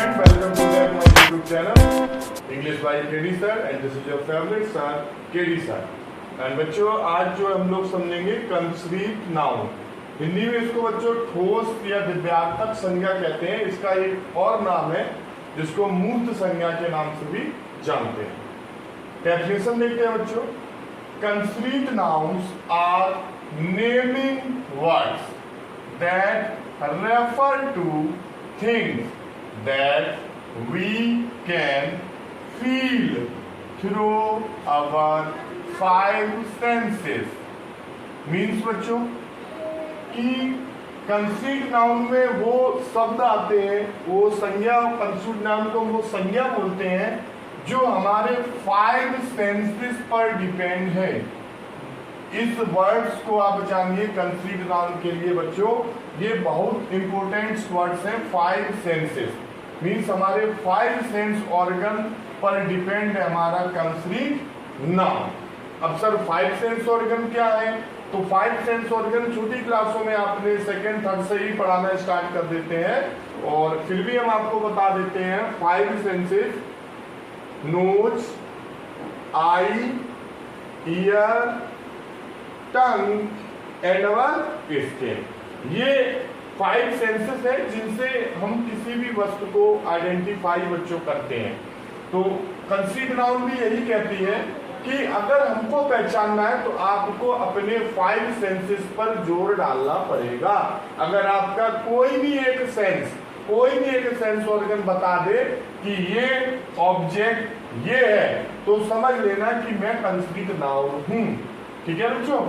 friend, welcome to my YouTube channel English by KD sir and this is your favorite sir KD sir। And बच्चों आज जो हम लोग समझेंगे concrete noun. Hindi में इसको बच्चों ठोस या दिव्यार्थक संज्ञा कहते हैं। इसका एक और नाम है जिसको मूर्त संज्ञा के नाम से भी जानते हैं। डेफिनेशन देखते हैं बच्चों। Concrete nouns are naming words that refer to things that we can feel through our five senses। Means बच्चों कि कंक्रीट नाउन में वो शब्द आते हैं, वो संज्ञा, कंक्रीट नाउन को वो संज्ञा बोलते हैं जो हमारे फाइव सेंसेस पर डिपेंड है। इस वर्ड्स को आप जानिए कंक्रीट नाउन के लिए बच्चों, ये बहुत इंपॉर्टेंट वर्ड्स हैं। फाइव सेंसेस मीन्स हमारे फाइव सेंस ऑर्गन पर डिपेंड है हमारा कंक्रीट नाउन। अब सर फाइव सेंस ऑर्गन क्या है? तो फाइव सेंस ऑर्गन छोटी क्लासों में आपने सेकेंड थर्ड से ही पढ़ाना स्टार्ट कर देते हैं और फिर भी हम आपको बता देते हैं। Five senses nose, eye, ear, tongue and our skin. ये फाइव सेंसेस है जिनसे हम किसी भी वस्तु को आइडेंटिफाई बच्चों करते हैं। तो कंक्रीट नाउन भी यही कहती है कि अगर हमको पहचानना है तो आपको अपने फाइव सेंसेस पर जोर डालना पड़ेगा। अगर आपका कोई भी एक सेंस ऑर्गन बता दे कि ये ऑब्जेक्ट ये है तो समझ लेना कि मैं कंक्रीट नाउन हूं। ठीक है बच्चों।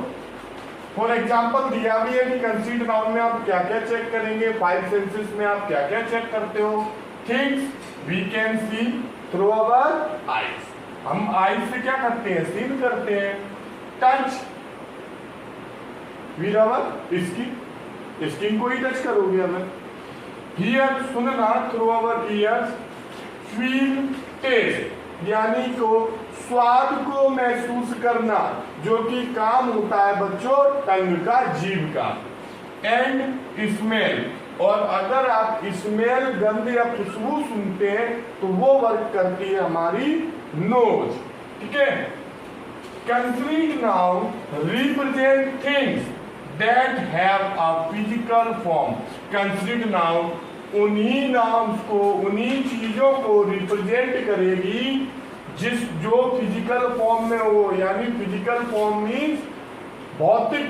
फॉर एग्जाम्पल दिया भी है कि कंक्रीट नाउन में आप क्या क्या चेक करेंगे, फाइव सेंसेस में आप क्या क्या चेक करते हो। Things we can see through our eyes, हम आईज से क्या करते हैं, सीन करते हैं। Touch with our skin, skin को ही टच करोगे हमें। हियर सुनना through our ears. Feel taste यानी को स्वाद को महसूस करना जो कि काम होता है बच्चों टंग का, जीभ का। एंड स्मेल, और अगर आप स्मेल गंध या खुशबू सुनते हैं तो वो वर्क करती है हमारी नोज। ठीक है। Concrete noun represent things that have a physical form. Concrete noun उन्हीं नाउन्स को, उन्हीं चीजों को रिप्रेजेंट करेगी जो फिजिकल फॉर्म में हो। यानी फिजिकल फॉर्म मीन्स भौतिक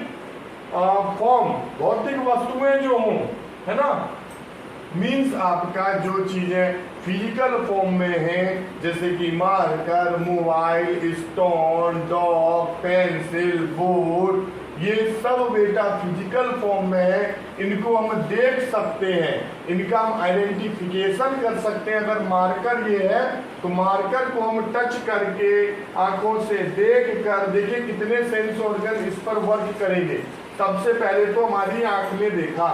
फॉर्म, भौतिक वस्तुएं जो हों, है ना। मीन्स आपका जो चीजें फिजिकल फॉर्म में हैं जैसे कि marker, mobile, stone, dog, pencil, board, ये सब बेटा फिजिकल फॉर्म में है। इनको हम देख सकते हैं, इनका हम आइडेंटिफिकेशन कर सकते हैं। अगर मार्कर ये है तो मार्कर को हम टच करके आंखों से देख कर, देखिए कितने सेंस ऑर्गन इस पर वर्क करेंगे। सबसे पहले तो हमारी आंख ने देखा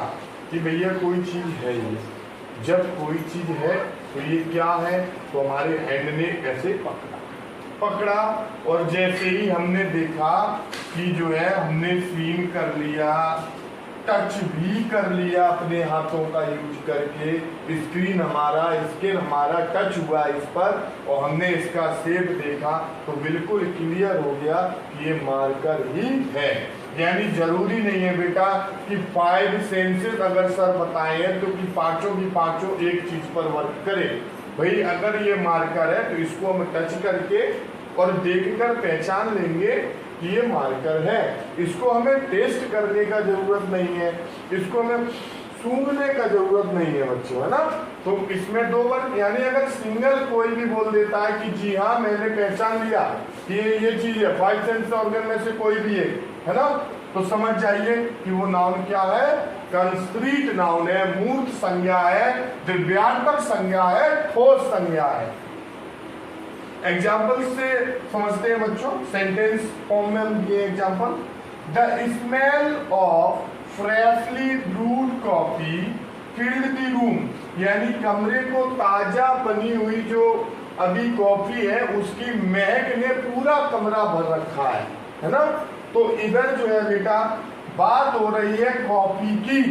कि भैया कोई चीज है ये। जब कोई चीज है तो ये क्या है, तो हमारे हैंड ने ऐसे पकड़ा और जैसे ही हमने देखा कि जो है हमने सीन कर लिया, टच भी कर लिया अपने हाथों का यूज करके। स्क्रीन हमारा, स्किन हमारा टच हुआ इस पर और हमने इसका शेप देखा तो बिल्कुल क्लियर हो गया कि ये मार्कर ही है। यानी जरूरी नहीं है बेटा कि फाइव सेंसेस अगर सर बताएं तो कि पांचों की पांचों एक चीज पर वर्क करे। भाई अगर ये मार्कर है तो इसको हम टच करके और देखकर पहचान लेंगे कि ये मार्कर है। इसको हमें टेस्ट करने का जरूरत नहीं है, इसको हमें सूंघने का जरूरत नहीं है बच्चों, है ना। तो इसमें दो वर्ड, यानी अगर सिंगल कोई भी बोल देता है कि जी हाँ मैंने पहचान लिया कि ये चीज है, फाइव सेंस ऑर्गन में से कोई भी है ना, तो समझ जाइए कि वो नाउन क्या है, कंक्रीट नाउन है, मूर्त संज्ञा है, दिव्यार्थक संज्ञा है, ठोस संज्ञा है। एग्जाम्पल से समझते हैं बच्चों। सेंटेंस फॉर्म में हम ये example, the smell of freshly brood coffee filled the room, यानी कमरे को ताजा बनी हुई जो अभी कॉफी है उसकी महक ने पूरा कमरा भर रखा है ना। तो इधर जो है बेटा बात हो रही है कॉफी की,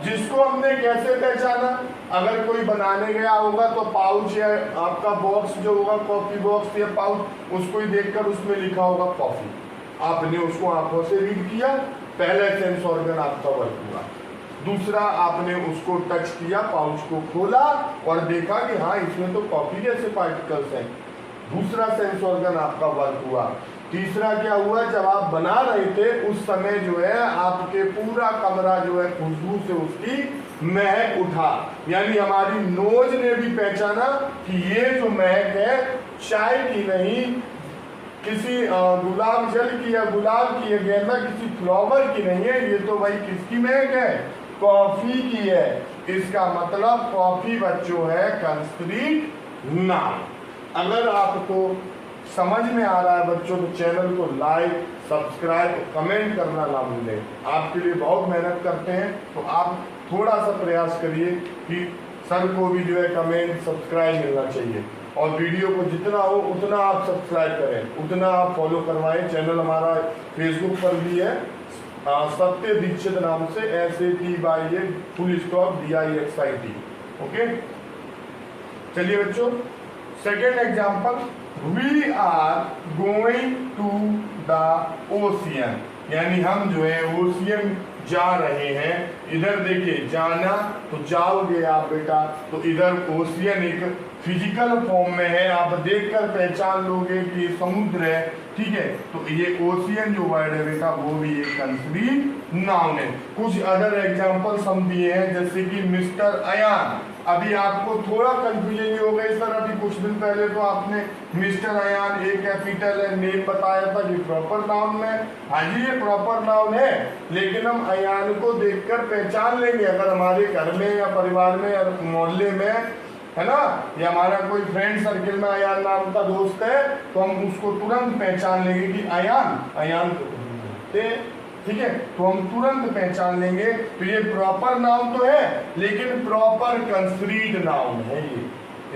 जिसको हमने कैसे पहचाना, अगर कोई बनाने गया होगा तो पाउच या आपका बॉक्स जो होगा कॉफी बॉक्स या पाउच, उसको ही देखकर उसमें लिखा होगा कॉफी, आपने उसको आंखों से रीड किया, पहले सेंस ऑर्गन आपका वर्क हुआ। दूसरा, आपने उसको टच किया, पाउच को खोला और देखा कि हाँ इसमें तो कॉफी जैसे पार्टिकल्स हैं, दूसरा सेंस ऑर्गन आपका वर्क हुआ। तीसरा क्या हुआ, जब आप बना रहे थे उस समय जो है आपके पूरा कमरा जो है खुशबू से उसकी महक उठा, यानी हमारी नोज ने भी पहचाना कि ये जो महक है चाय की नहीं, किसी गुलाब जल की या गुलाब की या गेंदा किसी फ्लावर की नहीं है, ये तो भाई किसकी महक है, कॉफी की है। इसका मतलब कॉफी बच्चों है कंक्रीट नाउन। अगर आपको समझ में आ रहा है बच्चों तो चैनल को लाइक, सब्सक्राइब, कमेंट करना ना भूलें। आपके लिए बहुत मेहनत करते हैं, तो आप थोड़ा सा प्रयास करिए कि सर को भी जो है कमेंट, सब्सक्राइब मिलना चाहिए, और वीडियो को जितना हो उतना आप सब्सक्राइब करें, उतना आप फॉलो करवाएं। चैनल हमारा फेसबुक पर भी है, सत्य दीक्षित नाम से, SATY full stop DIXIT। Okay, चलिए बच्चों, second example, we are going to the ocean, यानी हम जो है ओशियन जा रहे हैं। इधर देखिए, जाना तो जाओगे आप बेटा, तो इधर ओशियन एक फिजिकल फॉर्म में है, आप देखकर पहचान लोगे कि ये समुद्र है, ठीक है। तो ये ओशियन जो वर्ड है बेटा वो भी एक कंक्रीट नाउन है। कुछ अदर एग्जांपल्स हम दिए हैं, जैसे कि मिस्टर अयान। अभी आपको थोड़ा कंफ्यूजन ये हो गई सर, अभी कुछ दिन पहले तो आपने मिस्टर अयान एक कैपिटल है नेम बताया था कि प्रॉपर नाउन में। हाँ जी, ये प्रॉपर नाउन है, लेकिन हम अयान को देखकर पहचान लेंगे। अगर हमारे घर में या परिवार में या मोहल्ले में है ना, या हमारा कोई फ्रेंड सर्किल में अयान नाम का दोस्त है, तो हम उसको तुरंत पहचान लेंगे कि अयान ठीक है, तो हम तुरंत पहचान लेंगे। तो ये प्रॉपर नाउन तो है, लेकिन प्रॉपर कंक्रीट नाउन है ये।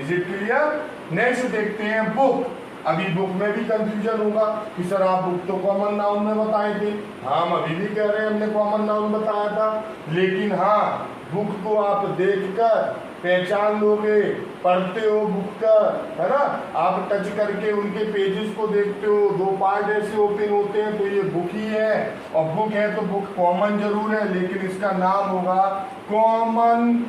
Is it clear? नेक्स्ट देखते हैं बुक। अभी बुक में भी कंफ्यूजन होगा कि सर आप बुक तो कॉमन नाउन में बताए थे। हाँ, हम अभी भी कह रहे हैं हमने कॉमन नाउन बताया था, लेकिन हाँ बुक को आप देखकर पहचान लोगे, पढ़ते हो बुक का, है ना, आप टच करके उनके पेजेस को देखते हो, दो पार्ट ऐसे ओपन होते हैं, तो ये बुक ही है। और बुक है तो बुक कॉमन जरूर है, लेकिन इसका नाम होगा common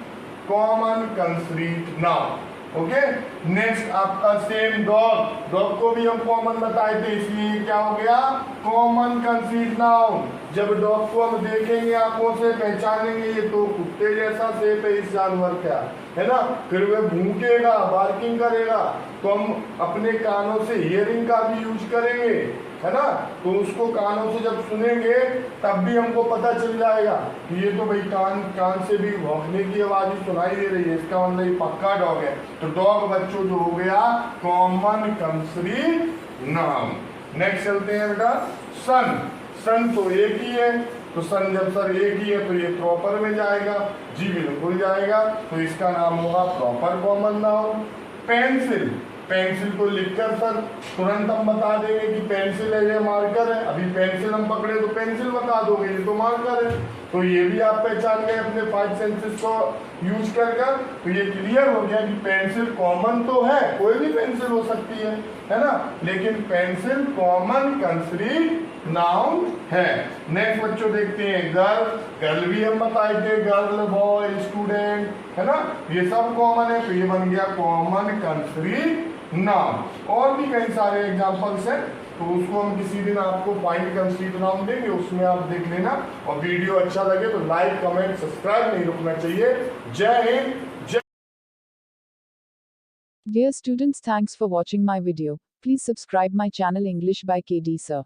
concrete noun. Okay, next आपका सेम डॉग को भी हम कॉमन बताए थे, इसलिए क्या हो गया, कॉमन कंक्रीट नाउन। जब डॉग को हम देखेंगे आंखों से पहचानेंगे ये तो कुत्ते जैसा शेप है इस जानवर का, है ना, फिर वह भूकेगा, बार्किंग करेगा, तो हम अपने कानों से हियरिंग का भी यूज करेंगे, है ना, तो उसको कानों से जब सुनेंगे तब भी हमको पता चल जाएगा कि ये तो भाई कान से भी भौंकने की आवाज ही सुनाई दे रही है, इसका मतलब ये पक्का डॉग है। तो डॉग बच्चों जो हो गया कॉमन कंक्रीट नाउन। नेक्स्ट चलते हैं बेटा, सन तो एक ही है, तो सन जब सर एक ही है तो ये प्रॉपर में जाएगा, जी बिल्कुल जाएगा, तो इसका नाम होगा प्रॉपर कॉमन नाउन। पेंसिल को लिखकर सर तुरंत हम बता देंगे कि पेंसिल है, ये मार्कर है। अभी पेंसिल हम पकड़े तो पेंसिल बता दोगे, ये तो मार्कर है, तो ये भी आप पहचान गए अपने 5 सेंसेस को यूज कर। तो ये क्लियर हो गया कि पेंसिल कॉमन तो है, कोई भी पेंसिल हो सकती है ना, लेकिन पेंसिल कॉमन कंक्रीट नाउन है। नेक्स्ट बच्चों देखते हैं गर्ल भी हम बताए थे, गर्ल, बॉय, स्टूडेंट, है ना, ये सब कॉमन है, तो ये बन गया कॉमन कंक्रीट नाउन। और भी कई सारे एग्जांपल्स हैं, तो उसको हम किसी दिन आपको फाइंड कंक्रीट नाउन देंगे, उसमें आप देख लेना। और वीडियो अच्छा लगे तो लाइक, कमेंट, सब्सक्राइब नहीं रुकना चाहिए। जय Hind. Dear students, thanks for watching my video. Please subscribe my channel English by KD Sir.